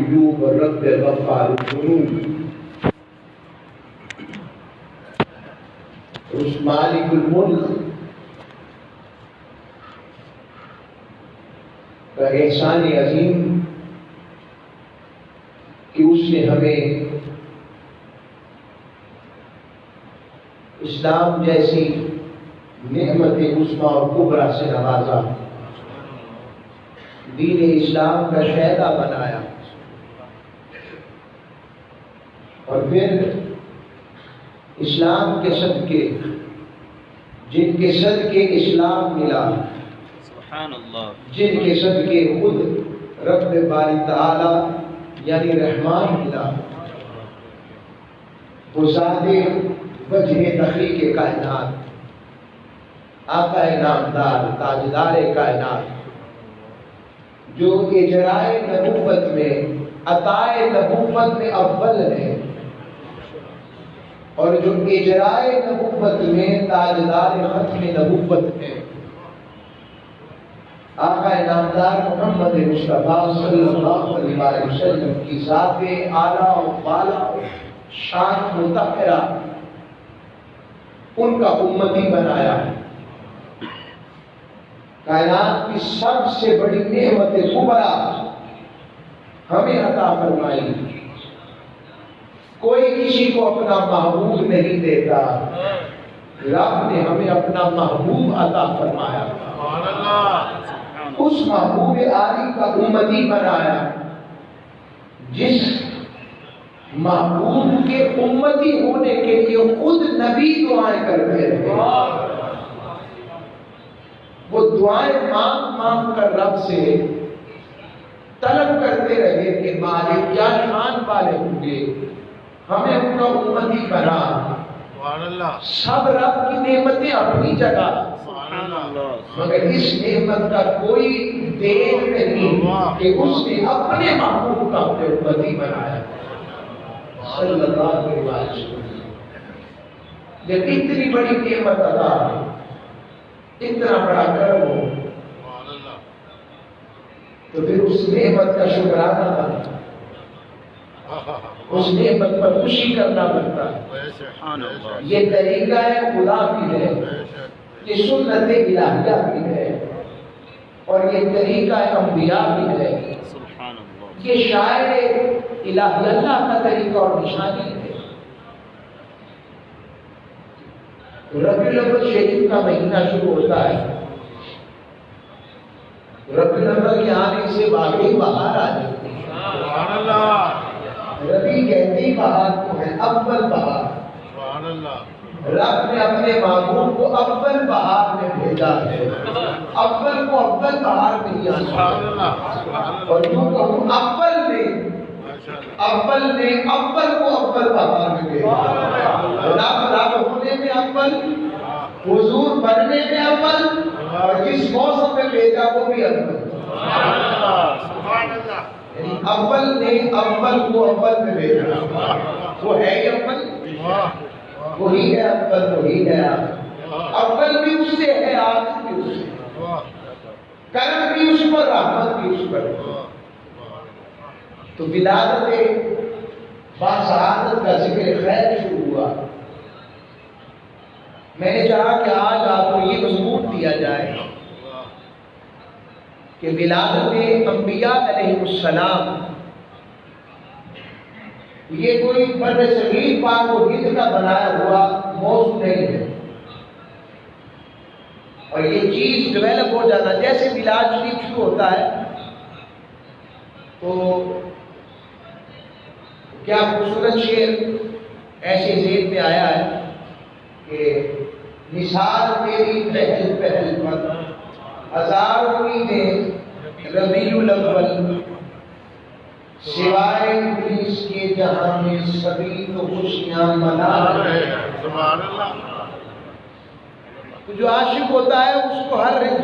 الغیوب اور رب غفار الذنوب، اس مالک الملک کا احسان عظیم کہ اس نے ہمیں اسلام جیسی نعمت عظمیٰ اور کبریٰ سے نوازا، دین اسلام کا شہدا بنایا، اور پھر اسلام کے صدقے جن کے صدقے اسلام ملا، سبحان اللہ، جن کے صدقے خود رب باری تعالی یعنی رحمان ملا، وہ ذات وجہ تخلیق کائنات، آقا نامدار تاجدار کائنات، جو اجرائے نبوت میں عطائے نبوت میں اول ہے، اور جو اجرائے نبوت میں تاجدار ختم نبوت ہے، آقا نامدار محمد مصطفیٰ صلی اللہ علیہ وسلم کی ذات اعلیٰ و بالا شان مطہرہ ان کا امتی بنایا۔ کائنات کی سب سے بڑی نعمت کبریٰ ہمیں عطا فرمائی۔ کوئی کسی کو اپنا محبوب نہیں دیتا، رب نے ہمیں اپنا محبوب عطا فرمایا، اس محبوب عالی کا امتی بنایا، جس محبوب کے امتی ہونے کے لیے خود نبی دعائیں کرتے رہے، وہ دعائیں مانگ مانگ کر رب سے طلب کرتے رہے کہ مالک کیا شان والے ہوں گے، ہمیں اپنا امتی بنا۔ سب رب کی نعمتیں اپنی جگہ، مگر اس نعمت کا کوئی دیر نہیں کہ اس نے اپنے محبوب کا اپنے امتی بنایا صلی اللہ علیہ وسلم۔ جب اتنی بڑی نعمت عطا ہے، اتنا بڑا کرم ہو، تو پھر اس نعمت کا شکرانہ بنتا، اس نعمت پر خوشی کرنا بنتا۔ یہ طریقہ ہے خدا بھی ہے، یہ سنت الہیہ بھی ہے، اور یہ طریقہ انبیاء بھی ہے، یہ شاعر الہی اللہ کا طریقہ اور نشانی ہے۔ ربیع الاول شریف کا مہینہ شروع ہوتا ہے، ربیع الاول کے آنے سے واقعی بہار آ جاتی ہے۔ ربیع کہتے ہی بہار کو ہے، اول بہار۔ رب نے اپنے محبوب کو اول بہار میں بھیجا ہے، اول کو اول بہار میں ہی آنا، اور یوں کہوں اول نے اول کو اول بہار میں بھیجا۔ رب ہونے میں اول، حضور بننے میں اول، اور جس موسم میں بھیجا وہ بھی اول۔ یعنی اول نے اول کو اول میں بھیجا، وہ ہے ہی اول، وہی ہے اول، وہی ہے اول بھی اس سے ہے، آخر بھی اس سے، کرم بھی اس پر، رحمت بھی اس پر۔ تو ولادت باسعادت کا ذکر خیر شروع ہوا۔ میں نے چاہا کہ آج آپ کو یہ مضمون دیا جائے کہ ولادت انبیاء علیہ السلام یہ کوئی بر صغیر پاک و ہند کا بنایا ہوا موضوع نہیں ہے، اور یہ چیز ڈیولپ ہو جانا، جیسے میلاد شریف شروع ہوتا ہے تو کیا خوبصورت شعر ایسے ذہن میں آیا ہے کہ نثار تیری پہل پہل پر ہزار امیدیں ربیع الاول، سوائے ابلیس کے جہاں میں سبھی تو خوشیاں منا رہے ہیں۔ جو عاشق ہوتا ہے اس کو ہر رنگ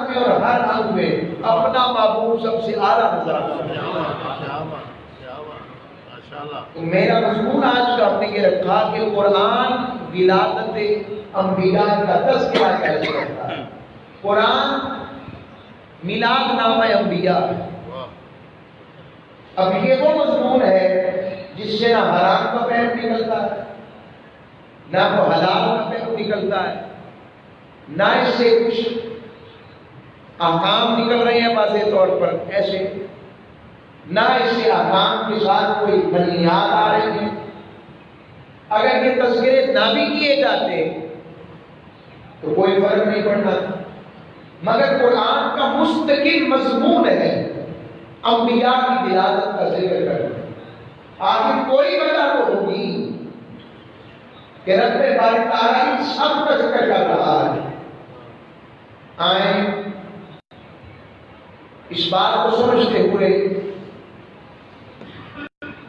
میں اور ہر رنگ میں اپنا محبوب سب سے اعلیٰ نظر آتا ہے۔ تو میرا مضمون آج کا ہم نے یہ رکھا کہ قرآن ولادت انبیاء کا تذکرہ کیسے کرتا ہے۔ قرآن میلاد نامہ انبیاء ہے، اب یہ وہ مضمون ہے جس سے نہ حرام کا پیر نکلتا ہے، نہ وہ حلال کا پیر نکلتا ہے، نہ اس سے کچھ احکام نکل رہے ہیں واضح طور پر ایسے، نہ اس سے احکام کے ساتھ کوئی بنیاد آ رہے ہیں۔ اگر یہ تذکرے نہ بھی کیے جاتے تو کوئی فرق نہیں پڑتا، مگر قرآن کا مستقل مضمون ہے انبیاء کی ولادت کا ذکر کرنا۔ آخر کوئی وجہ تو ہوگی کہ رب باری تعالیٰ ان سب کا ذکر کر رہا ہے۔ آئیں اس بات کو سمجھتے ہوئے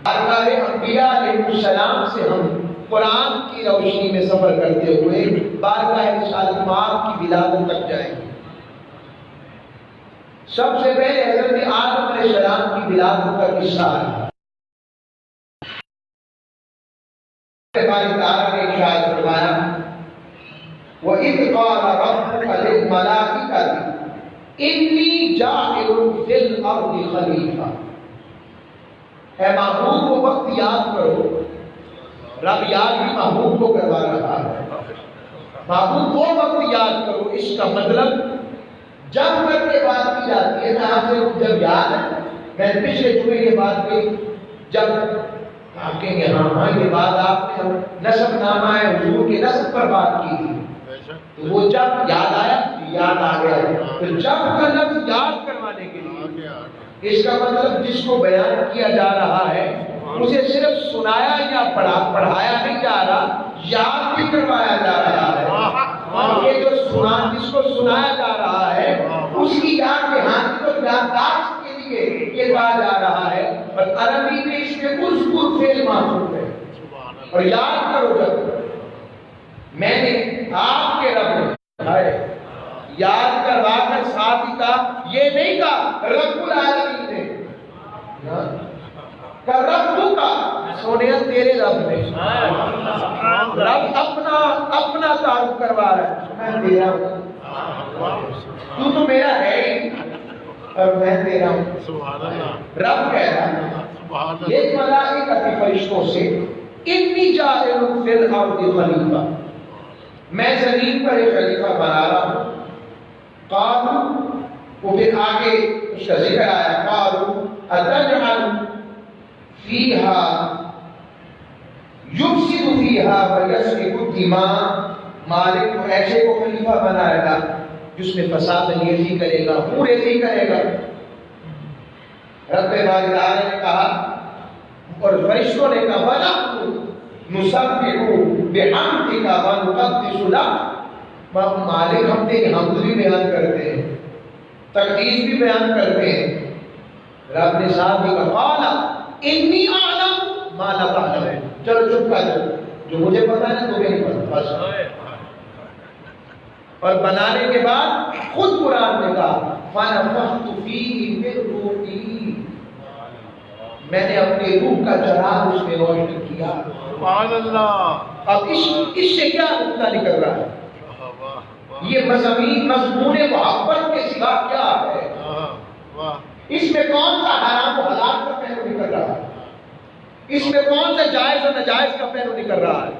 بارگاہ انبیاء علیہ السلام سے ہم قرآن کی روشنی میں سفر کرتے ہوئے بارگاہ رسالت مآب کی ولادت تک جائیں گے۔ سب سے پہلے حضرت آدم علیہ السلام کی ولادت کا قصہ ہے۔ باری تعالیٰ نے ارشاد فرمایا وَإِذْ قَالَ رَبُّكَ لِلْمَلَائِكَةِ إِنِّي جَاعِلٌ فِي الْأَرْضِ خَلِيفَةً۔ اے محبوب وہ وقت یاد کرو، رب یاد بھی محبوب کو کروا رہا ہے۔ محبوب وہ وقت یاد کرو، اس کا مطلب جب تک یہ بات کی جاتی ہے، میں آپ سے جب یاد ہے، میں پچھلے جمعے یہ بات کی، جب آپ کہیں گے ہاں یہ بات آپ نے نسب نامہ حضور کے نسب پر بات کی تھی، تو وہ جب یاد آیا یاد آ گیا، تو جب کا لفظ یاد کروانے کے لیے اس کا مطلب جس کو بیان کیا جا رہا ہے اسے صرف سنایا یا پڑھایا نہیں جا رہا، یاد بھی کروایا جا رہا ہے۔ یہ جو جس کو سنایا جا رہا ہے اس کی یاد دہانی کو یادداشت کے لیے یہ کہا جا رہا ہے، اور عربی میں اس میں اذکر فعل معطوف ہے، اور یاد کرو جب میں نے آپ کے رب ہے یاد کروا کر ساتھ ہی کہا، یہ نہیں کہا رب العالمین نے کہ رب کا سونیا تیرے رب نے، رب اپنا تعارف کروا رہا ہے، میں تیرا ہوں، تو میرا ہے ہی اور میں تیرا ہوں۔ رب کہہ رہا ہے یہ ملائکہ کے فرشتوں سے انی جاعل فی الارض خلیفہ، میں زمین پر ایک خلیفہ بنا رہا ہوں۔ قالوا، وہ پھر آگے اس کا ذکر آیا، قالوا اتجعل فیہا یفسد فیہا ویسفک الدماء، مالک کو ایسے کو خلیفہ بنائے گا جس میں فساد انگیزی کرے گا، خونریزی کرے گا۔ رب باری تعالیٰ نے کہا اور فرشتوں نے کہا وَنَحْنُ نُسَبِّحُ بِحَمْدِكَ وَنُقَدِّسُ لَكَ، مالک ہم تیری حمد بھی بیان کرتے ہیں، تقدیس بھی بیان کرتے ہیں۔ رب نے ساتھ ہی کہا قَالَ إِنِّي أَعْلَمُ مَا لَا تَعْلَمُونَ، چلو چپ کر جاؤ، جو مجھے پتا ہے تمہیں نہیں پتا بس۔ اور بنانے کے بعد خود قرآن نے کہا فَنَفَخْتُ فِيهِ مِن رُوحِي، میں نے اپنے روح کا چراغ اس میں روشن کیا۔ سبحان اللہ۔ اب اس سے کیا نقطہ نکل رہا ہے؟ یہ مضمون محبت کے سوا کیا ہے؟ اس میں کون سا حرام و حلال کا پہلو نکل رہا ہے؟ اس میں کون سا جائز و ناجائز کا پہلو نکل رہا ہے؟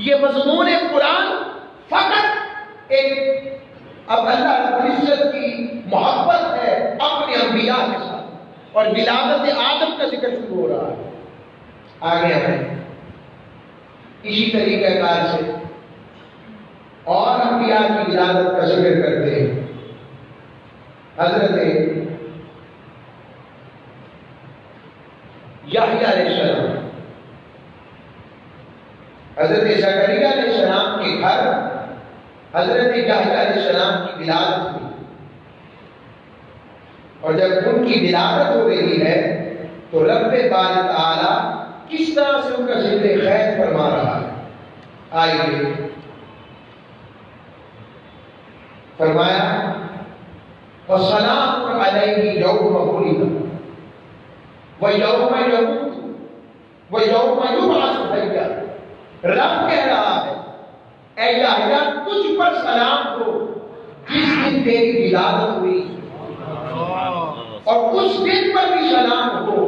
یہ مضمون قرآن فقط ایک اب اللہ رب العزت کی محبت ہے اپنے انبیاء کے ساتھ، اور ولادت آدم کا ذکر شروع ہو رہا ہے۔ آگے ہمیں اسی طریقہ کار سے اور انبیاء کی ولادت کا ذکر کرتے ہیں۔ حضرت یحییٰ علیہ السلام، حضرت زکریا علیہ السلام کے گھر حضرت یحییٰ علیہ السلام کی ولادت ہوئی، اور جب ان کی ولادت ہو رہی ہے تو رب باری تعالی کس طرح سے ان کا ذکر خیر فرما رہا ہے۔ آئیے فرمایا وَسَلَامٌ عَلَيْهِ يَوْمَ وُلِدَ وَيَوْمَ يَمُوتُ وَيَوْمَ يُبْعَثُ حَيًّا، رب کہہ رہا ہے اے یحییٰ تجھ پر سلام ہو جس دن تیری ولادت ہوئی، اور اس دن پر بھی سلام ہو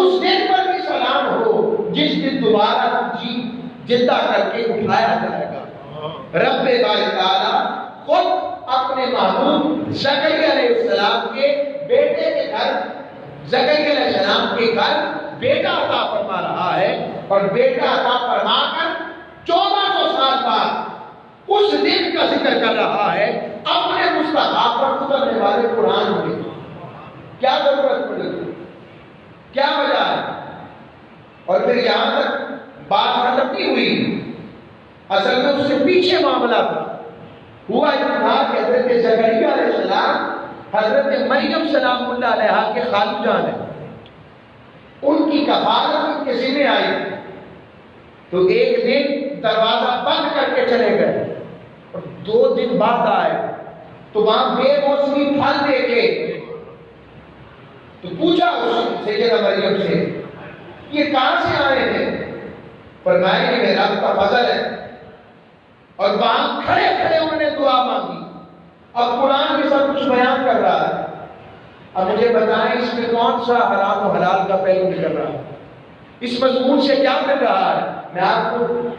اس دن پر بھی سلام ہو جس دن دوبارہ جی زندہ کر کے اٹھایا جائے گا۔ رب باری تعالیٰ خود اپنے محبوب زکریا علیہ السلام کے بیٹے کے گھر، زکریا علیہ السلام کے گھر بیٹا عطا فرما رہا ہے، اور بیٹا عطا فرما کر 1400 سال بعد اس دن کا ذکر کر رہا ہے اپنے مصطفیٰ پر اترنے والے قرآن میں۔ کیا ضرورت پڑی، کیا وجہ ہے؟ اور پھر یہاں تک بات ختم نہیں ہوئی، اصل میں اس سے پیچھے معاملہ تھا۔ ہوا یہ تھا کہ حضرت زکریا علیہ السلام حضرت مریم سلام اللہ علیہا کے خالو جان ہیں، ان کی کفالت ان کے ذمہ آئی، تو ایک دن دروازہ بند کر کے چلے گئے، اور 2 دن بعد آئے تو وہاں بے موسمی پھل دیکھے، تو پوچھا اس سیدہ مریم سے یہ کہاں سے آئے تھے؟ فرمایا کہ میرا رب کا فضل ہے، اور وہاں کھڑے کھڑے انہوں نے دعا مانگی۔ اب قرآن بھی سب کچھ بیان کر رہا ہے، اب مجھے بتائیں اس میں کون سا حرام و حلال کا پہلو نکل رہا ہے، اس مضمون سے کیا مل رہا ہے؟ میں آپ کو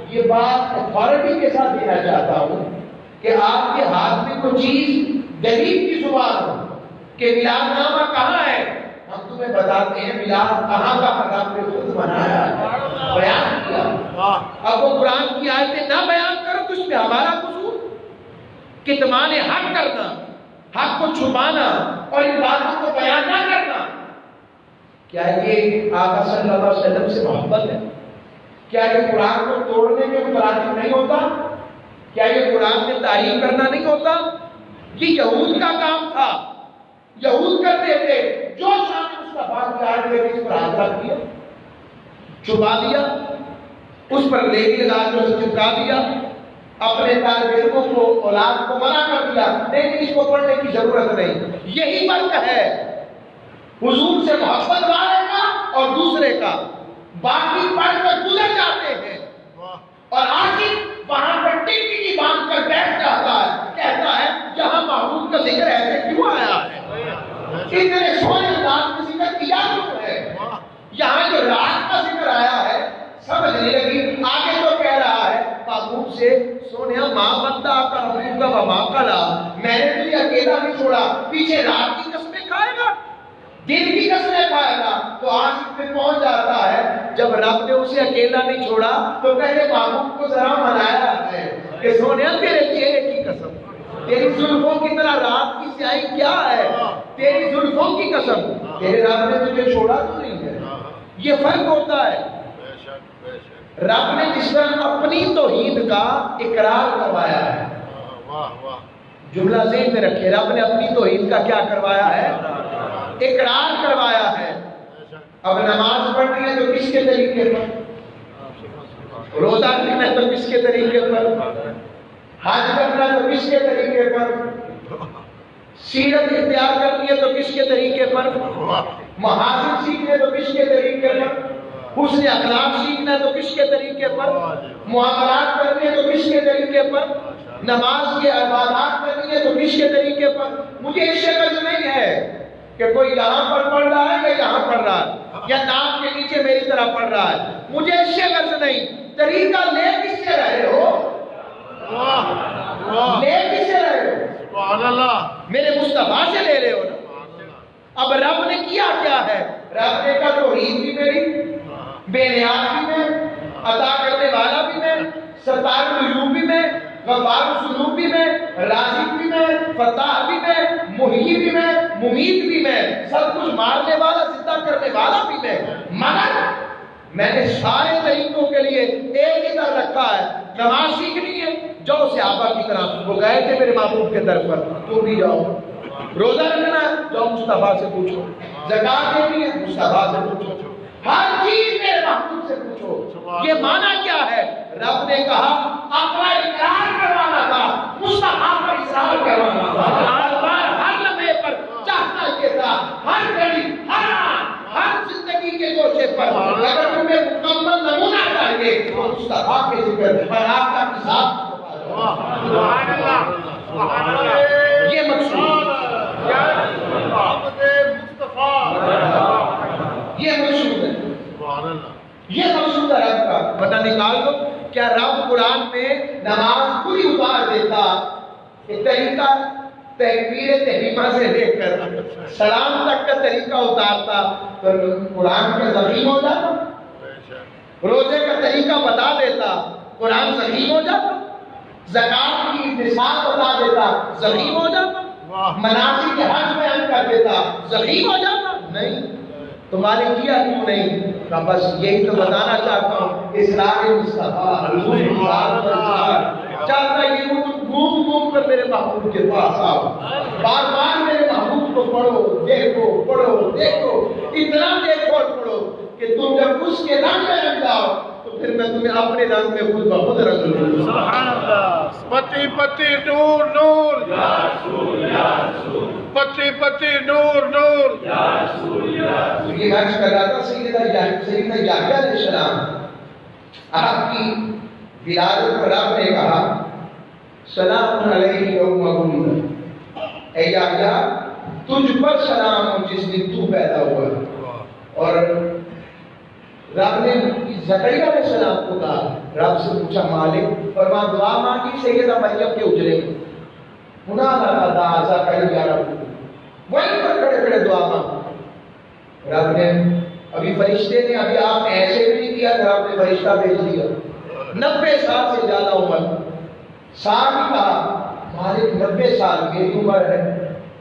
یہ بات اتھارٹی کے ساتھ دینا چاہتا ہوں کہ آپ کے ہاتھ میں کوئی چیز دلیل کی زبان ہو کہ میلاد نامہ کہاں ہے، ہم تمہیں بتاتے ہیں میلاد کہاں کا حرام نے خود بنایا ہے، بیان کیا۔ اب وہ قرآن کی آیتیں نہ بیان کرو تو اس میں ہمارا قصور؟ کتمان حق کرنا، حق کو چھپانا اور ان باتوں کو بیان نہ کرنا، کیا یہ آقا صلی اللہ علیہ وسلم سے محبت ہے؟ کیا یہ قرآن کو توڑنے کے مترادف نہیں ہوتا؟ کیا یہ قرآن میں تعریف کرنا نہیں ہوتا؟ یہ یہود کا کام تھا، یہود کرتے تھے، جو شان مصطفیٰ کی آیت اس پر ہاتھ رکھ دیا، چھپا دیا، اس پر لیبل لگا کے اسے چپکا دیا، اپنے طالب علموں کو اولاد کو منع کر دیا لیکن اس کو پڑھنے کی ضرورت نہیں۔ یہی فرق ہے حضور سے محبت والے کا اور دوسرے کا، باقی پڑھ کر گزر جاتے ہیں اور عاشق وہاں پر ٹکی کی باندھ کر بیٹھ جاتا ہے، کہتا ہے یہاں محبوب کا ذکر ایسے کیوں آیا ہے، اتنے سونے انداز میں ذکر کیا کیوں ہے، یہاں جو رات کا ذکر آیا ہے سمجھ نہیں لگی۔ آگے تو کہہ رہا ہے محبوب سے سونیا ماں بندہ کا محبوب کا وما کلا، میں نے تجھے اکیلا نہیں چھوڑا، پیچھے رات کی قسمیں کھائے گا، دن کی قسمیں کھائے گا۔ تو عاشق پہ پہنچ جاتا ہے جب رب نے اسے اکیلا نہیں چھوڑا تو پہلے محبوب کو ذرا منایا ہے کہ سونیا تیرے چہرے کی قسم، تیری زلفوں کی طرح رات کی سیاہی کیا ہے، تیری زلفوں کی قسم، تیرے رب نے تجھے چھوڑا تو نہیں ہے۔ یہ فرق ہوتا ہے۔ رب نے جس طرح اپنی توحید کا اقرار کروایا ہے، جملہ ذہن میں رکھے، رب نے اپنی توحید کا کیا کروایا ہے؟ اقرار کروایا ہے۔ اب نماز پڑھنی ہے تو کس کے طریقے پر، روزہ رکھنا ہے تو کس کے طریقے پر، حج کرنا ہے تو کس کے طریقے پر، سیرت اختیار کرنی ہے تو کس کے طریقے پر، محاسن سیکھنے تو کس کے طریقے پر، حسن اخلاق سیکھنا ہے تو کس کے طریقے پر، معاملات کرنے تو کس کے طریقے پر، نماز کے عبادات کرنی ہے تو کس کے طریقے پر۔ مجھے اس سے غرض نہیں ہے کہ کوئی یہاں پر پڑھ رہا ہے یا یہاں پڑھ رہا ہے یا ناک کے نیچے میری طرح پڑھ رہا ہے، مجھے اس سے غرض نہیں، طریقہ لے کس سے رہے ہو، لے کس سے رہے ہو، میرے مصطفیٰ سے لے رہے ہو نا۔ اب رب نے کیا کیا ہے؟ رب نے کہا توحید بھی میری، بے نیاز بھی میں، عطا کرنے والا بھی میں، ستار العیوب بھی میں، غفار الذنوب بھی میں، رازق بھی میں، فتاح بھی میں، محیی بھی میں، ممیت بھی میں، سب کچھ مارنے والا زندہ کرنے والا بھی میں، مگر میں نے سارے طریقوں کے لیے ایک ہی در رکھا ہے۔ نماز سیکھنی ہے جاؤ صحابہ کی طرح، وہ گئے تھے میرے محبوب کے در پر، تو بھی جاؤ۔ روزہ رکھنا ہے جاؤ مصطفیٰ سے پوچھو، زکات دینی ہے مصطفیٰ سے پوچھو، ہر چیز میرے محبوب سے پوچھو۔ یہ معنی کیا ہے؟ رب نے کہا اپنا اقرار کروانا تھا، مصطفیٰ پر اصرار کروانا تھا، ہر بار ہر لمحے پر چاہنا یہ تھا، ہر گھڑی ہر آن ہر زندگی کے گوشے پر اگر تمہیں مکمل نمونہ چاہیے تو مصطفیٰ کے ذکر اور آپ کا کتاب، یہ مقصود، یہ مقصود ہے۔ نکال دو. کیا رب قرآن میں نماز پوری اتار دیتا؟ ایک طریقہ تکبیر تحریمہ سے لے کر سلام تک کا طریقہ اتارتا تو قرآن کا ضخیم ہو جاتا. روزے کا طریقہ بتا دیتا، قرآن ضخیم ہو جاتا. زکات کی مثال بتا دیتا، ضخیم ہو جاتا. مناسک حج بیان کر دیتا، ضخیم ہو جاتا. نہیں، تمہارے کیا کیوں نہیں؟ کہ بس یہی تو بتانا چاہتا ہوں، اسرار مصطفیٰ چاہتا یہ وہ تم گھوم گھوم کر میرے محبوب کے پاس آؤ، بار بار میرے محبوب کو پڑھو دیکھو، اتنا دیکھو اور پڑھو کہ تم جب اس کے رنگ میں رنگ جاؤ تو پھر میں تمہیں اپنے رنگ میں خود بخود رنگ لوں. سبحان اللہ. پتی پتی نور نور یا رسول یا رسول. پتی پتی نور نور یا رسول یا رسول. یہ عرض کر رہا تھا سیدنا یحییٰ علیہ السلام آپ کی ولادت پر رب نے کہا سلام علیہ یوم ولد. اے یحییٰ تجھ پر سلام ہو جس دن تو پیدا ہوا. اور رب نے زکریا علیہ السلام کو کہا، رب سے پوچھا مالک، اور وہاں دعا مانگی سیدہ مریم کے اجرے میں. ہنالک دعا زکریا ربہ، وہیں پر کھڑے کھڑے دعا مانگی. رب نے ابھی فرشتے نے ابھی آپ ایسے بھی نہیں کیا تھا، رب نے فرشتہ بھیج دیا. 90 سال سے زیادہ عمر، سال ہی کہا مالک 90 سال میری عمر ہے،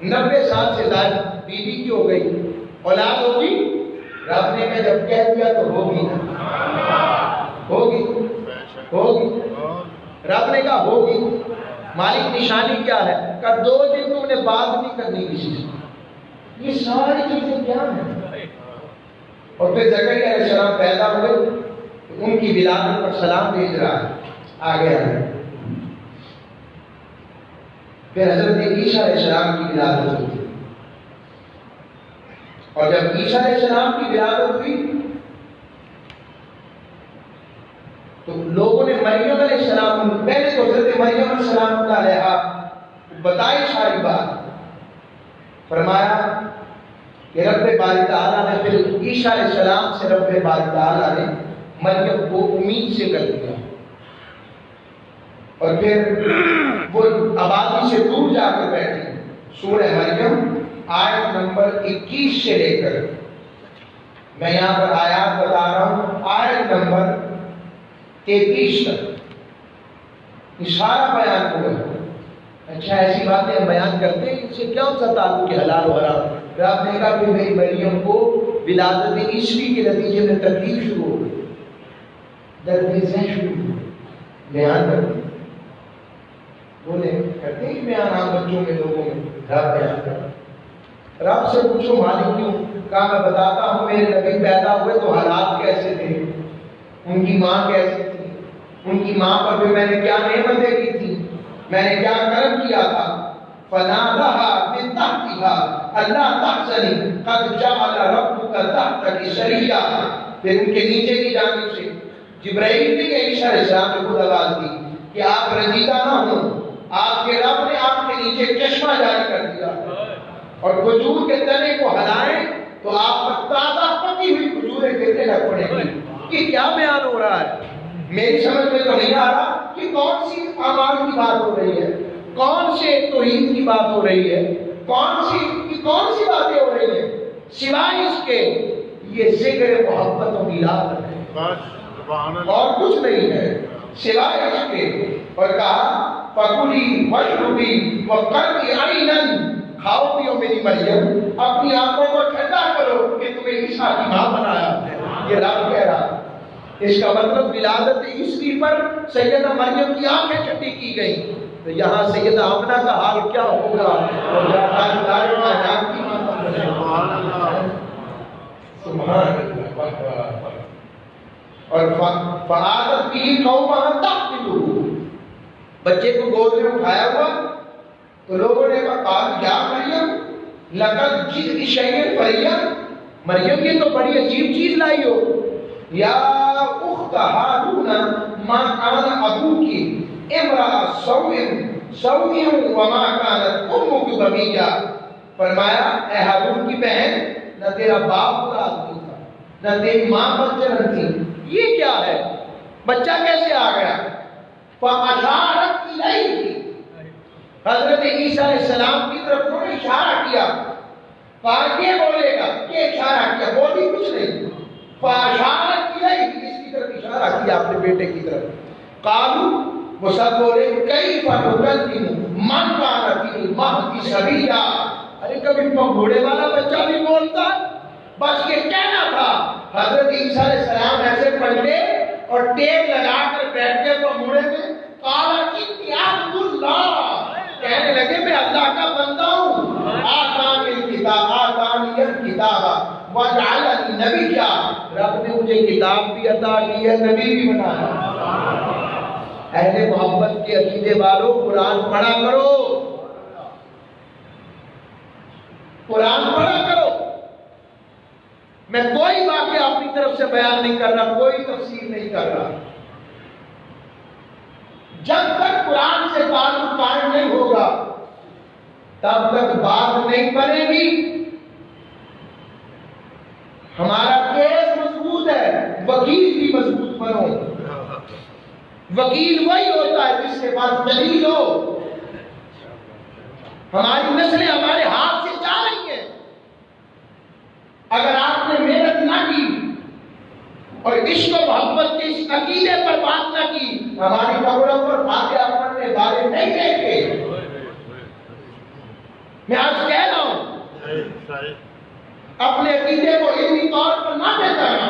90 سال سے زیادہ بیوی کی ہو گئی، اولاد ہوگی؟ رب نے کہا جب کہہ دیا تو ہوگی نا، ہوگی. رب نے کہا ہوگی. مالک نشانی کیا ہے؟ کہ 2 دن تم نے بات نہیں کرنی کسی سے. یہ ساری چیزیں کیا ہیں؟ اور پھر زکریا علیہ السلام پیدا ہوئے، ان کی ولادت پر سلام بھیج رہا ہے. آگے پھر حضرت عیسیٰ علیہ السلام کی ولادت ہوئی. اور جب عیسیٰ علیہ السلام کی ولادت ہوئی تو لوگوں نے مریم علیہ السلام، پہلے تو حضرت مریم علیہ السلام علیہ بتائی ساری بات. فرمایا کہ رب باری تعالیٰ نے پھر عیسیٰ علیہ السلام سے رب باری تعالیٰ نے مریم کو امید سے کر دیا. اور پھر وہ آبادی سے دور جا کر بیٹھی. سورہ مریم آیت نمبر 21 سے لے کر میں یہاں پر آیات بتا رہا ہوں آیت نمبر 33 تک یہ سارا بیان ہوا. اچھا ایسی باتیں ہم بیان کرتے ہیں، اس سے کیا سا تعلق ہے حلال و حرام؟ رب نے کہا کہ میری مریم کو ولادت عیسوی کے نتیجے میں تکلیف شروع ہو گئی، دردیں شروع ہوئی. بیان کرتے بولے کرتے ہیں بیان عام بچوں میں لوگوں میں رب بیان کرتے. رب سے پوچھو مالک کیوں؟ کہا میں بتاتا ہوں میرے نبی پیدا ہوئے تو حالات کیسے تھے، ان کی ماں کیسی تھی، ان کی ماں پر بھی میں نے کیا نعمتیں کی تھی، میں نے کیا کرم کیا تھا. فناداها من تحتها الا تحزني قد جعل ربك تحتك سريا. پھر ان کے نیچے کی جانب سے جبرائیل نے عیسیٰ علیہ السلام کو خود آواز دی کہ آپ رنجیدہ نہ ہوں، آپ کے رب نے آپ کے نیچے چشمہ جاری کر دیا. اور کھجور کے تنے کو ہلائیں تو آپ پر تازہ پکی ہوئی کھجوریں گرنے لگ پڑیں گی. کہ کیا بیان ہو رہا ہے؟ میری سمجھ میں تو نہیں آ رہا کہ کون سی اعمال کی بات ہو رہی ہے، کون سے توحید کی بات ہو رہی ہے، کون سی باتیں ہو رہی ہیں سوائے اس کے یہ ذکر محبت و میلاد ہے اور کچھ نہیں ہے سوائے اس کے. اور کہا فَكُلِي وَاشْرَبِي وَقَرِّ عَيْنًا، کھاؤ پیو میری مریم، اپنی آنکھوں کو ٹھنڈا کرو کہ تمہیں عیسیٰ کی ماں بنایا ہے. یہ رب کہہ رہا. اس کا مطلب ولادت عیسوی پر سیدہ مریم کی آنکھیں ٹھنڈی کی گئی. تو یہاں سیدہ آمنہ کا حال کیا ہوگا اور اور فعادت بھی قومہ تحملہ، بچے کو گود میں اٹھایا ہوا تو لوگوں نے کہا یا مریم لقد جئت شیئا فریا، مریم یہ تو بڑی عجیب چیز لائی ہو. یا اخت ہارون ما کان ابوکی امرأ سوء وما کانت امک بغیا. فرمایا اے ہارون کی بہن، نہ تیرا باپ برا آدمی تھا، نہ تیری ماں بدچلن تھی. یہ کیا ہے؟ بچہ کیسے آ گیا؟ فَأَشَارَتْ إِلَيْهِ، حضرت عیسیٰ علیہ السلام کی طرف انہوں نے اشارہ کیا، کہا یہ بولے گا، یہ اشارہ کیا، بولی کچھ نہیں، فَأَشَارَتْ إِلَيْهِ، اس کی طرف اشارہ کیا اپنے بیٹے کی طرف۔ قالوا، وہ سب بولے کیف نکلم من کان فی المہد صبیا، ارے کبھی بوڑھے والا بچہ بھی بولتا ہے؟ بس یہ کہنا تھا۔ حضرت عیسیٰ علیہ السلام ایسے پلٹے اور ٹیپ لگا کر بیٹھ کے پموڑے میں قال انی عبد اللہ، کہنے لگے میں اللہ کا بندہ ہوں، آتانی الکتاب وجعلنی نبیا، رب نے مجھے کتاب بھی عطا کی ہے، نبی بھی بنایا۔ اہل محبت کے عقیدے والوں قرآن پڑھا کرو، قرآن پڑھا کرو۔ میں کوئی واقعہ اپنی طرف سے بیان نہیں کر رہا، کوئی تفسیر نہیں کر رہا۔ جب تک قرآن سے تعلق قائم نہیں ہوگا تب تک بات نہیں بنے گی۔ ہمارا کیس مضبوط ہے، وکیل بھی مضبوط بنو۔ وکیل وہی ہوتا ہے جس کے پاس دلیل ہو۔ ہماری نسلیں ہمارے ہاتھ سے جا رہی ہیں، اگر آپ نے محنت نہ کی اور عشق و محبت کے اس عقیدے پر بات نہ کی، ہماری قبروں پر فاتحہ پڑھنے والے نہیں رہیں گے۔ میں آج کہہ رہا ہوں، اپنے عقیدے کو علمی طور پر نہ بہترنا۔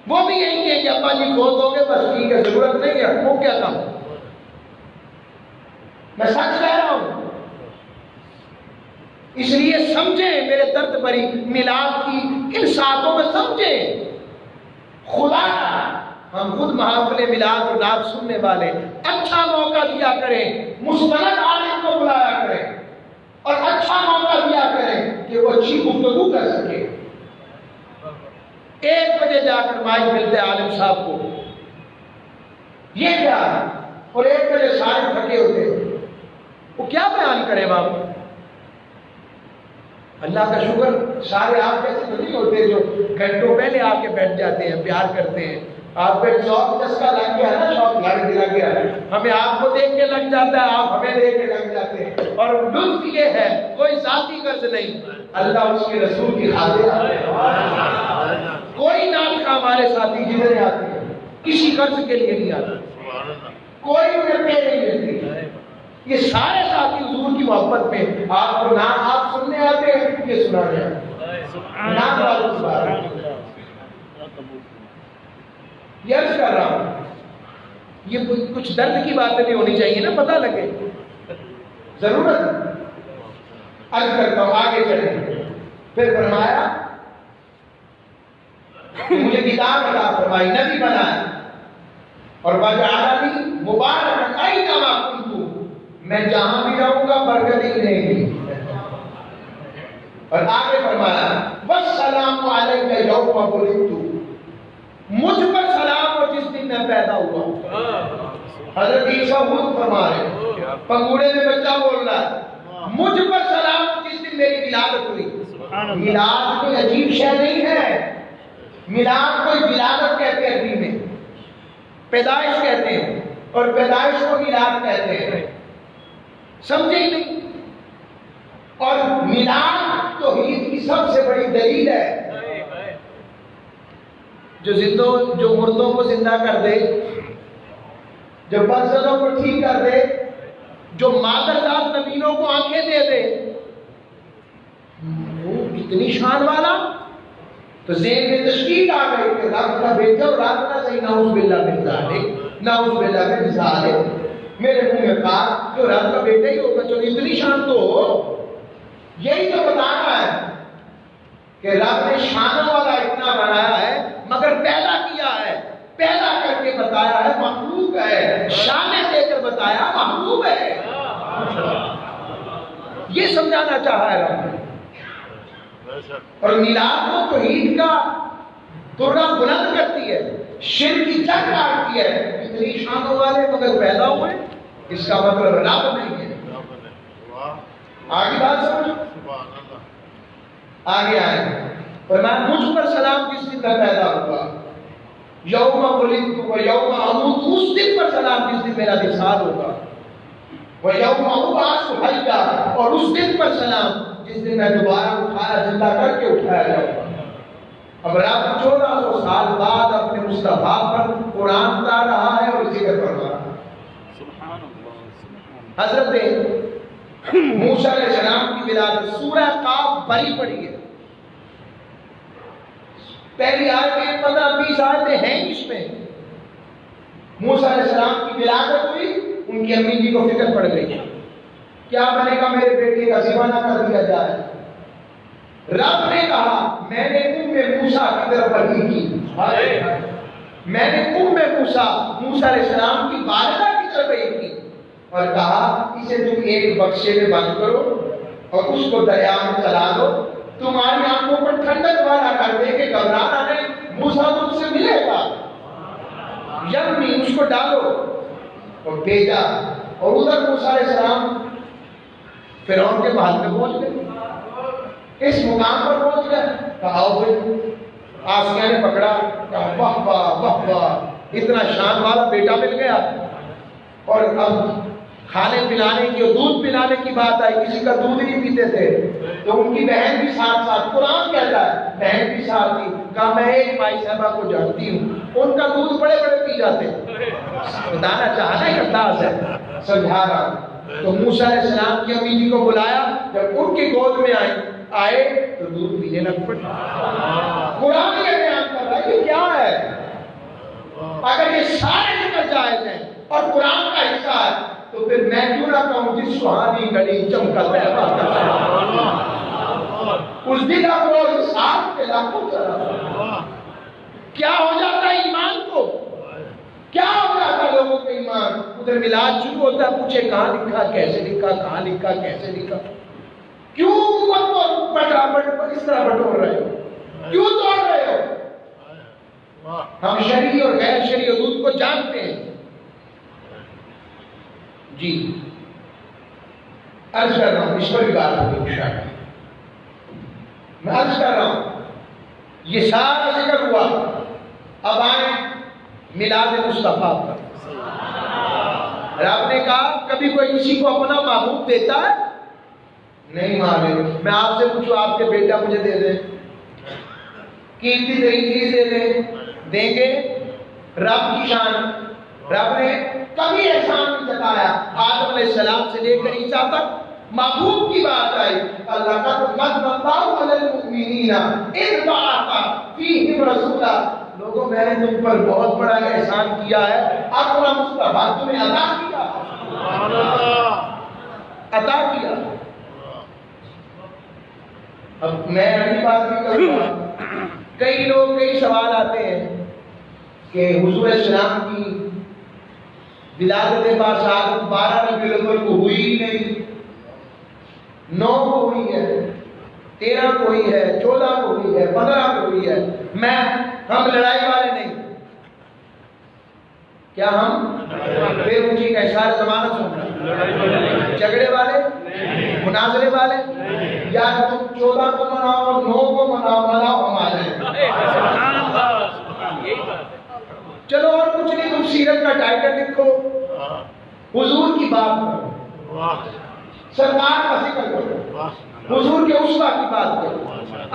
وہ بھی یہی کہ ابا جی بہت ہو گئے، بس ٹھیک ہے، ضرورت نہیں ہے، وہ کیا کام۔ میں سچ کہہ رہا ہوں، اس لیے سمجھیں میرے درد بھری میلاد کی ان ساتوں میں سمجھیں۔ خدا ہم خود محافل میلاد اور نعت سننے والے اچھا موقع دیا کریں، مستند عالم کو بلایا کریں اور اچھا موقع دیا کریں کہ وہ اچھی گفتگو کر سکے۔ 1 بجے جا کر مائک ملتے عالم صاحب کو، یہ کیا ہے، اور 1 بجے سارے تھکے ہوتے، وہ کیا بیان کرے باپ۔ اللہ کا شکر سارے آپ جیسے تو نہیں ہوتے جو گھنٹوں پہلے آ کے بیٹھ جاتے ہیں، پیار کرتے ہیں۔ آپ پہ شوق چسکا لگ گیا ہے نا، شوق لگ گیا ہے، ہمیں آپ کو دیکھ کے لگ جاتا ہے، آپ ہمیں دیکھ کے لگ جاتے ہیں۔ اور لطف یہ ہے کوئی ذاتی غرض نہیں، اللہ اس کے رسول کی خاطر آتے ہیں۔ کوئی نام کا ہمارے ساتھی جدھر آتے ہیں کسی غرض کے لیے نہیں آتے، کوئی انہیں پہ نہیں لیتے۔ یہ سارے ساتھی حضور کی محبت میں آپ کو نام آپ سننے آتے ہیں، یہ سنانے آتے ہیں، نام والوں کی بات۔ یہ عرض کر رہا ہوں، یہ کچھ درد کی باتیں نہیں ہونی چاہیے نا، پتہ لگے ضرورت۔ عرض کرتا ہوں آگے چلیں۔ پھر فرمایا مجھے کتاب عطا فرمائی، نبی بنایا، اور وجعلنی مبارکا اینما کنت، میں جہاں بھی رہوں گا برکت ہی رہے گی۔ اور آگے فرمایا والسلام علیک یوم ولدت، مجھ پر سلام ہو جس دن میں پیدا ہوا۔ حضرت عیسیٰ خود فرما رہے، پنگوڑے میں بچہ بول رہا ہے، مجھ پر سلام ہو جس دن میری ولادت ہوئی۔ میلاد کوئی عجیب شے نہیں ہے، میلاد کوئی ولادت کہتے ہیں عربی میں، پیدائش کہتے ہیں، اور پیدائش کو میلاد کہتے ہیں، سمجھے ہی نہیں۔ اور میلاد توحید کی سب سے بڑی دلیل ہے، جو مردوں کو زندہ کر دے، جو بدزدوں کو ٹھیک کر دے، جو مادرزاد نبینوں کو آنکھیں دے دے، وہ اتنی شان والا۔ تو ذہن میں تشکیل آ گئی کہ رب کا بیٹا اور رب کا صحیح، نعوذ باللہ من ذالک، نعوذ باللہ من ذالک، میرے منہ میں کہا جو رب کا بیٹا ہی ہوگا، چلو اتنی شان تو ہو۔ یہی تو بتانا ہے کہ رب نے شانوں والا اتنا بنایا ہے، مگر پیدا کیا ہے، پیدا کر کے بتایا ہے محبوب ہے، شانیں دے کر بتایا محبوب ہے۔ یہ سمجھانا چاہا ہے رب نے۔ اور میلاد کو توحید کا ترا بلند کرتی ہے، شرک کی جنگ کاٹتی ہے۔ اتنی شانوں والے مگر پیدا ہوئے، اس کا مطلب رب نہیں ہے۔ آگے بات سمجھو، آگے آئے فرمایا مجھ پر سلام جس دن میں پیدا ہوا، یوم ولدت و یوم اموت، اس دن پر سلام جس دن میرا وصال ہوگا، و یوم ابعث حیا، اور اس دن پر سلام جس دن میں دوبارہ اٹھایا، زندہ کر کے اٹھایا جاؤں گا۔ اب رب 1400 سال بعد اپنے مصطفیٰ پر قرآن اتار رہا ہے اور ذکر کر رہا ہے۔ سبحان اللہ۔ حضرت موسیٰ علیہ السلام کی ولادت سورہ قاف بڑی پڑی ہے، پہلی آیت 15-20 آیتیں ہیں اس میں۔ موسیٰ علیہ السلام کی ولادت ہوئی، ان کی امی جی کو فکر پڑ گئی، کیا بنے گا میرے بیٹے کا ذبح نہ کر دیا جائے۔ رب نے کہا میں نے موسیٰ کی طرف وحی کی، میں نے موسیٰ علیہ السلام کی والدہ کی طرف وحی کی اور کہا اسے تم ایک بکسے میں بند کرو اور اس کو دریا میں چلا دو، تمہاری آنکھوں پر ٹھنڈک والا کر دے کہ گھبرانا نہیں، موسیٰ تم سے ملے گا۔ یمنی اس کو ڈالو اور بھیجا، اور ادھر موسیٰ علیہ السلام فرعون کے محل میں پہنچ گئے، اس مقام پر پہنچ گئے، کہا آؤ بھائی، آسیہ نے پکڑا، کہا واہ واہ واہ واہ، اتنا شان والا بیٹا مل گیا۔ اور اب کھانے پلانے کی اور دودھ پلانے کی بات آئی، کسی کا دودھ نہیں پیتے تھے، تو ان کی بہن بھی ساتھ، قرآن کہتا ہے بہن بھی ساتھ تھی، کہا میں ایک مائی صاحبہ کو جانتی ہوں، ان کا دودھ بڑے پی جاتے ہیں، بتانا چاہنا ایک انداز ہے، سمجھا رہا۔ تو موسیٰ علیہ السلام کی امی جی کو بلایا، جب ان کی گود میں آئے تو دودھ پینے لگ پڑے۔ قرآن یہ بیان کر رہا ہے یہ کیا ہے؟ اگر یہ سارے ذکر جائز ہیں اور قرآن کا حصہ ہے تو پھر میں کیوں نہ کہوں جس سہانی گھڑی چمکا تہبا کرتا، اس دن افروز ساتھ کے لاکھوں چلا، کیا ہو جاتا ہے ایمان کو، کیا ہو جاتا ہے لوگوں کے ایمان؟ ادھر میلاد شروع ہوتا ہے، پوچھے کہاں لکھا، کیسے لکھا، کہاں لکھا، کیسے لکھا، کیوں امت کو اس طرح بٹور رہے ہو، کیوں توڑ رہے ہو؟ ہم شرعی اور غیر شرعی حدود کو جانتے ہیں۔ جی عرض کر رہا ہوں، اس پر بھی بات ہوگی انشاءاللہ۔ میں عرض کر رہا ہوں یہ سارا ذکر ہوا، اب آئیں میلاد مصطفیٰ پر۔ رب نے کہا کبھی کوئی کسی کو اپنا محبوب دیتا ہے؟ نہیں مالے، میں آپ سے پوچھوں آپ کے بیٹا مجھے دے دیں، قیمتی ترین چیز دے دیں، دیں گے؟ رب کی شان، رب نے کبھی احسان نہیں جتایا، آدم علیہ السلام سے لے کر عیسیٰ تک محبوب کی بات آئی، اللہ کا من اللہ علی المؤمنین اذ بعث فیہم رسولا، لوگوں میں نے تم پر بہت بڑا احسان کیا ہے، اپنا مصطفیٰ تمہیں عطا کیا، عطا کیا۔ اب میں اگلی بات بھی کروں گا، کئی لوگ کئی سوال آتے ہیں کہ حضور السلام کی ولادت باشارت 12 ربیع الاول کو ہوئی ہی نہیں، 9 کو ہوئی ہے، 13 کو ہوئی ہے، 14 کو ہوئی ہے، 15 کو ہوئی ہے۔ ہم لڑائی والے نہیں، کیا ہم بے روچی کا اشارہ زمانہ سن رہے، جھگڑے والے، مناظرے والے، یا تم 14 کو مناؤ اور 9 کو مناؤ ہم آ جائیں۔ چلو اور کچھ نہیں، تم سیرت کا ٹائٹل لکھو، حضور کی بات کرو، سرکار کا ذکر کرو، حضور کے اسوہ کی بات کرو،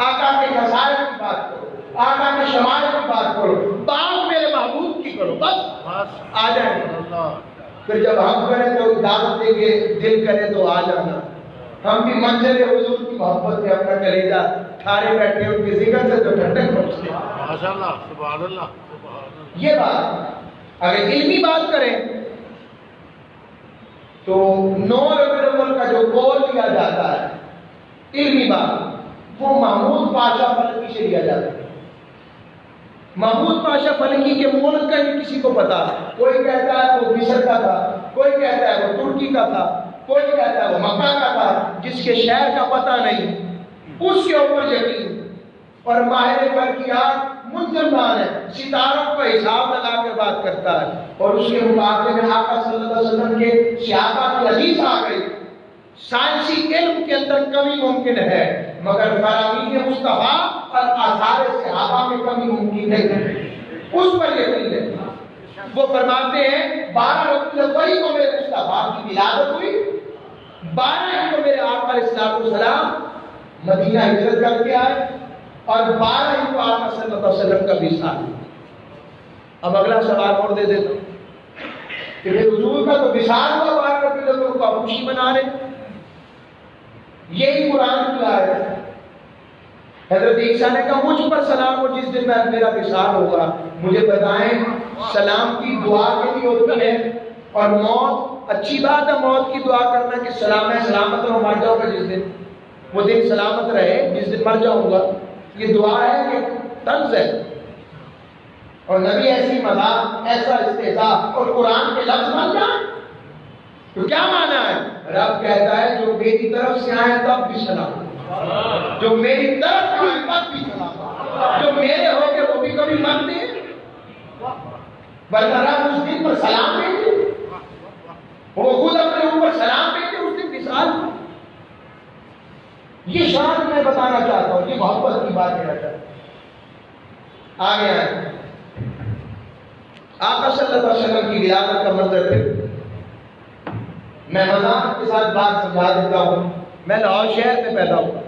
آقا کے خصائص کی بات کرو، آقا کے شمائل کی بات کرو، بات میرے محبوب کی کرو، بس آ جائیں۔ پھر جب ہم کریں تو دعوت دیں گے، دل کرے تو آ جانا۔ ہم بھی منظر حضور کی محبت میں اپنا کلیجہ ٹھارے بیٹھے، ان کے ذکر سے تو ٹھنڈک پہنچتے ہیں۔ ماشاءاللہ، سبحان اللہ۔ یہ بات اگر علمی بات کریں تو 9 ربیع الاول کا جو قول لیا جاتا ہے علمی بات، وہ محمود پاشا فلکی سے لیا جاتا ہے۔ محمود پاشا فلکی کے ملک کا نہیں کسی کو پتا، کوئی کہتا ہے وہ مصر کا تھا، کوئی کہتا ہے وہ ترکی کا تھا، کوئی کہتا ہے وہ مکہ کا تھا، جس کے شہر کا پتہ نہیں، اس کے اوپر یقین۔ اور ماہر فلکیات منجمدان ہے، ستاروں کا حساب لگا کے بات کرتا ہے، اور اس کے مقابلے میں آقا صلی اللہ علیہ وسلم کے صحابہ کی حدیث آ گئی۔ سائنسی علم کے اندر کمی ممکن ہے، مگر فرامین مصطفیٰ اور آثار صحابہ میں کمی ممکن نہیں ہے۔ اس پر یقین ہے۔ وہ فرماتے ہیں 12 ربیع الاول کو میرے مصطفیٰ کی ولادت ہوئی، 12 کو میرے آقا علیہ السلام مدینہ ہجرت کر کے آئے، اور 12 کو آقا صلی اللہ علیہ وسلم کا وصال ہوا۔ اب اگلا سوال اور دے دیتا ہوں کہ حضور کا تو وصال ہوا 12 ربیع الاول کو، آپ خوشی منا رہے، یہی قرآن کی آیت ہے۔ حضرت عیسیٰ نے کہا مجھ پر سلام ہو جس دن میرا وصال ہوگا، مجھے بتائیں سلام کی دعا کے لیے ہوتی ہے، اور موت اچھی بات ہے موت کی دعا کرنا کہ سلام ہے سلامت رہو، مر جاؤ گا جس دن، وہ دن سلامت رہے جس دن مر جاؤں گا، یہ دعا ہے کہ طنز ہے؟ اور نبی ایسی مذاق، ایسا استہزاء اور قرآن کے لفظ بن جائیں تو کیا مانا ہے؟ رب کہتا ہے جو میری طرف سے آئے تب بھی سلام، جو میری طرف آئے تب بھی سلام، جو میرے ہو گئے وہ بھی کبھی مانتے ہیں، ورنہ رب اس دن پر سلام بھیجے، وہ خود اپنے اوپر سلام بھیجے اس دن وصال۔ یہ شان میں بتانا چاہتا ہوں، یہ محبت کی بات کہنا چاہتا ہوں۔ آگے آئے آقا صلی اللہ علیہ وسلم کی ولادت کا منظر پھر میں مذاق کے ساتھ بات سمجھا دیتا ہوں۔ میں لاہور شہر میں پیدا ہوا،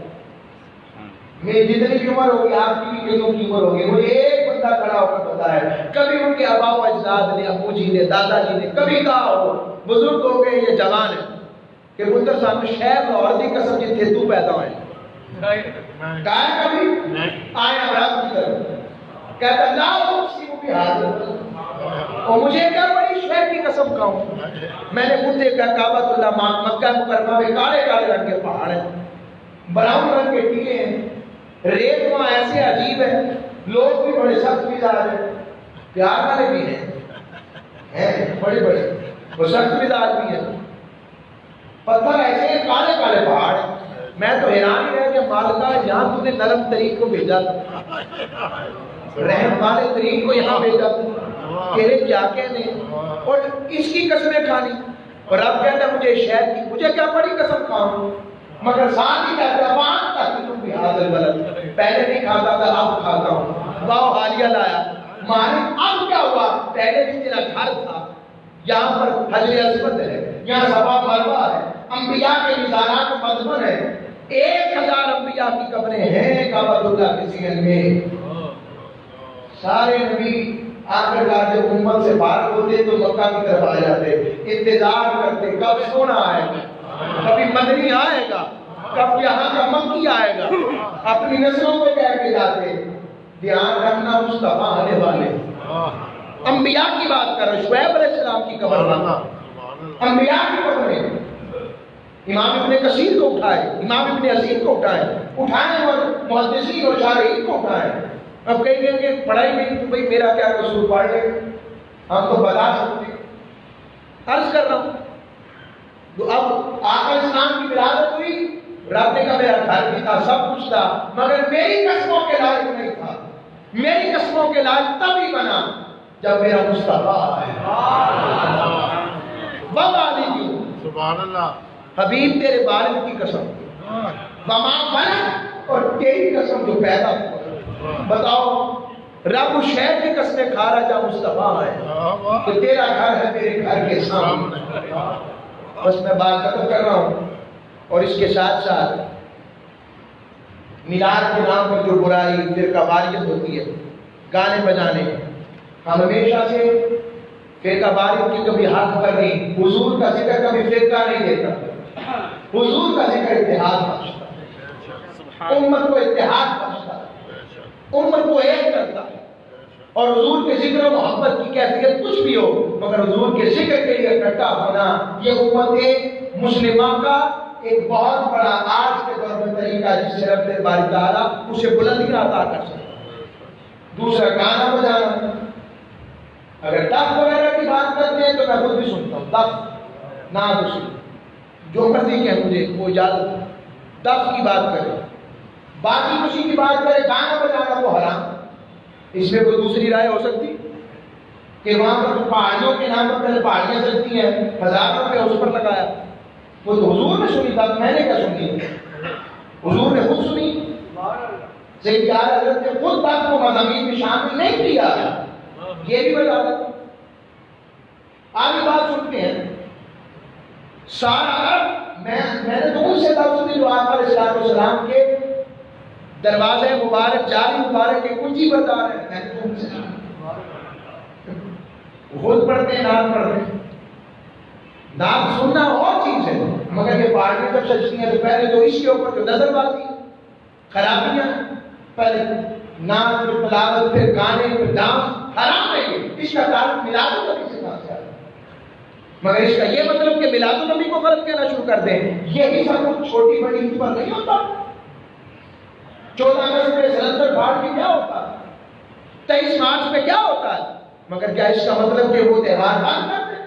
میری جتنی بھی عمر ہوگی آپ کی بھی کتنوں کی عمر ہوگی، مجھے ایک بندہ کھڑا ہو کر بتایا کبھی ان کے آبا و اجداد نے، ابو جی نے، دادا جی نے کبھی کہا ہو، بزرگ ہو گئے یہ جوان ہے کہ پتر سانو شہر لاہور دی قسم جتھے تو پیدا ہوئے کہا ہے کبھی؟ آئے ابراہیم کی طرف کہتا لا اقسم بہذا، اور مجھے کیا بڑی شہر کی قسم کھاؤں، میں نے خود دیکھا کعبۃ اللہ مکہ مکرمہ میں کالے کالے رنگ کے پہاڑ ہیں، براؤن رنگ کے ٹیلے ہیں، ریت وہاں ایسے عجیب ہے، لوگ بھی بڑے سخت مزاج ہیں، پیار والے بھی ہیں بڑے بڑے، وہ سخت مزاج بھی ہیں، پتھر ایسے کالے کالے پہاڑ۔ میں تو حیران ہی رہ گیا مالکہ یہاں تو نے نرم ترین کو بھیجا تھا، رحم والے ترین کو یہاں بھیجا تھا، تیرے کیا کہنے، اور اس کی قسمیں کھانی، اور اب کہتا ہے مجھے شہد کی، مجھے کیا بڑی قسم کھاؤں، مگر ساتھ ہی کہتا ہے وہاں تک تم بھی حاضر بلد، پہلے نہیں کھاتا تھا اب کھاتا ہوں، واؤ حالیہ لایا مالک اب کیا ہوا، پہلے بھی تیرا گھر تھا، یہاں پر حجر اسود ہے، یہاں صفا مروہ ہے، انبیاء کے مزارات مضمون ہے، 1000 انبیاء کی قبریں ہیں کعبۃ اللہ کے سینے میں، سارے نبی آخر کار جب امت سے فارغ ہوتے تو مکہ کی طرف آ جاتے، انتظار کرتے کب سونا آئے گا، کبھی مدنی آئے گا، کب یہاں کا مکی آئے گا، اپنی نسلوں کو کہہ کے جاتے دھیان رکھنا مصطفیٰ آنے والے، انبیاء کی بات کر رہے، شعیب علیہ السلام کی قبر میں انبیاء کی قبر میں، امام ابن کثیر کو اٹھائے، امام ابن عزیز کو اٹھائے اور محدثین اور شارحین کو اٹھائے۔ اب کہیں گے کہ پڑھائی نہیں تو بھئی میرا کیا قصور، پڑھ لے ہم تو بتا سکتے، عرض کر رہا ہوں تو اب آقا اسلام کی ولادت ہوئی، رب نے کہا میرا گھر بھی تھا سب کچھ تھا مگر میری قسموں کے لائق نہیں تھا، میری قسموں کے لائق تبھی بنا جب میرا مصطفیٰ آیا، وَوَالِدٍ سبحان اللہ، حبیب تیرے والد کی قسم، وَمَا وَلَدَ اور تیری قسم جو پیدا ہوا، بتاؤ رب اس شہر کی قسمیں کھا رہا جب مصطفیٰ آئے کہ تیرا گھر ہے میرے گھر کے سامنے۔ بس میں بات ختم کر رہا ہوں، اور اس کے ساتھ ساتھ میلاد کے نام پر جو برائی فرقہ واریت ہوتی ہے، گانے بجانے، ہم ہمیشہ سے فرقہ واریت کی کبھی حق پر نہیں، حضور کا ذکر کبھی فرقہ نہیں دیتا، حضور کا ذکر اتحاد بخشتا، امت کو اتحاد بخشتا، امت کو ایک کرتا ہے، اور حضور کے ذکر و محبت کی کیفیت کچھ بھی ہو مگر حضور کے ذکر کے لیے اکٹھا ہونا یہ امت مسلمہ کا ایک بہت بڑا آج کے دور میں طریقہ ہے جس سے رب باری تعالیٰ اسے بلندیاں عطا کر سکتا۔ دوسرا گانا بجانا، اگر دف وغیرہ کی بات کرتے ہیں تو میں خود بھی سنتا ہوں، دف نہ دوسری جو مرضی کہ مجھے وہ اجازت، دف کی بات کریں، باقی خوشی کی بات کرے، گانا بجانا وہ حرام، اس میں کوئی دوسری رائے ہو سکتی کہ وہاں پر پہاڑیوں کے نام پر پہلے پہاڑیاں چلتی ہیں، 1000 روپے اس پر لگایا، وہ تو حضور نے سنی بات، میں نے کیا سنی، حضور نے خود سنی، سید حضرت نے خود بات کو مضامین میں شامل نہیں کیا، یہ بھی بتا دیں. آگے بات سنتے ہیں. سارا میں نے تو ان سے لفظ جو آپ علیہ السلام کے دروازے مبارک جاری مبارک کے کچھ ہی بتا رہے ہیں. میں نے تو ان سے خود پڑھتے ہیں نام پڑھتے ہیں. نام سننا اور چیز ہے مگر یہ پارٹی جب سجتی ہیں تو پہلے تو اس کے اوپر جو نظر بازی خرابیاں پہلے نام پھر تلاوت پھر گانے پھر ڈانس حرام ہے. یہ اس کا تعلق میلاد النبی سے کہاں سے آیا مگر اس کا یہ مطلب کہ میلاد النبی کو غلط کہنا شروع کر دیں. یہ بھی سب کچھ چھوٹی بڑی عید پر نہیں ہوتا. 14 اگست میں سلندر پھاڑ کے کیا ہوتا ہے, 23 مارچ میں کیا ہوتا ہے, مگر کیا اس کا مطلب کہ وہ تہوار بند کر دیں؟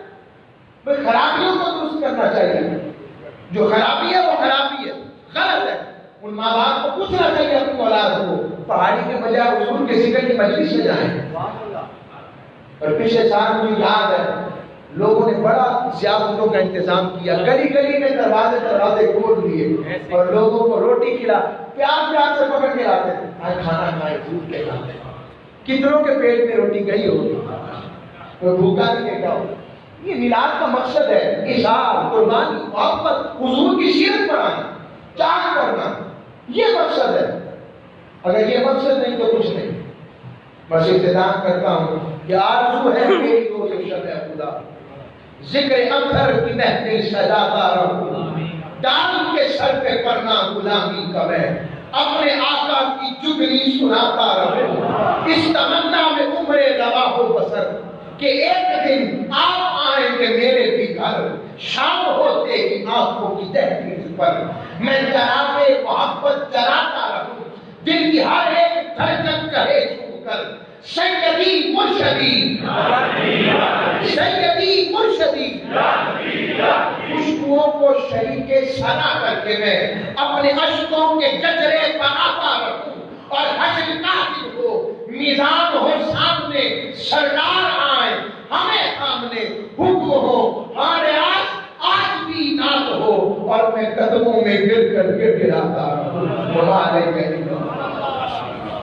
بھئی خرابیوں کو درست کرنا چاہیے. جو خرابی ہے وہ خرابی ہے, غلط ہے. ان ماں باپ کو پوچھنا چاہیے اپنی اولاد کو پہاڑی کے بجائے حضور کے ذکر کی مجلس میں جائیں. اور پچھلے سال مجھے یاد ہے لوگوں نے بڑا ضیافتوں کا انتظام کیا, گلی گلی میں دروازے کھول دیے اور لوگوں کو روٹی کھلا, پیار پیار سے پکڑ کے لاتے تھے, کھانا کھائے پھوٹ کے کھاتے. کتنوں کے پیٹ میں روٹی گئی ہوگی, کوئی بھوکا نہیں کیا ہوگا. یہ میلاد کا مقصد ہے اظہار, قربانی, محبت, حضور کی سیرت پڑھانا, چاہ کرنا, یہ مقصد ہے. اگر یہ مقصد نہیں تو کچھ نہیں. بس اختتام کرتا ہوں کہ آرزو ہے میری روز شب خدا, ذکر اطہر کی محفل سجاتا رہوں, ڈال کے سر پہ پڑھنا غلامی کا میں, اپنے آقا کی جگنی سناتا رہوں. اس تمنا میں عمر رواح و بسر کہ ایک دن آپ آئیں گے میرے بھی گھر, شام ہوتے ہی آنکھوں کی تحقیق پر میں جرابے محبت جلاتا رہوں. دل کی ہر ایک دھڑکن کہے چھو کر سیدی مرشدی, سیدی مرشدی. خوشبوؤں کو شریک سنا کر کے میں اپنے اشکوں کے گجرے بناتا رہوں. اور حشر قاتل ہو, میزان ہو سامنے, سردار آئے ہمیں سامنے, حکم ہو ہمارے آج بھی ناز ہو, اور میں قدموں میں گر کر کے گراتا رہوں. ہمارے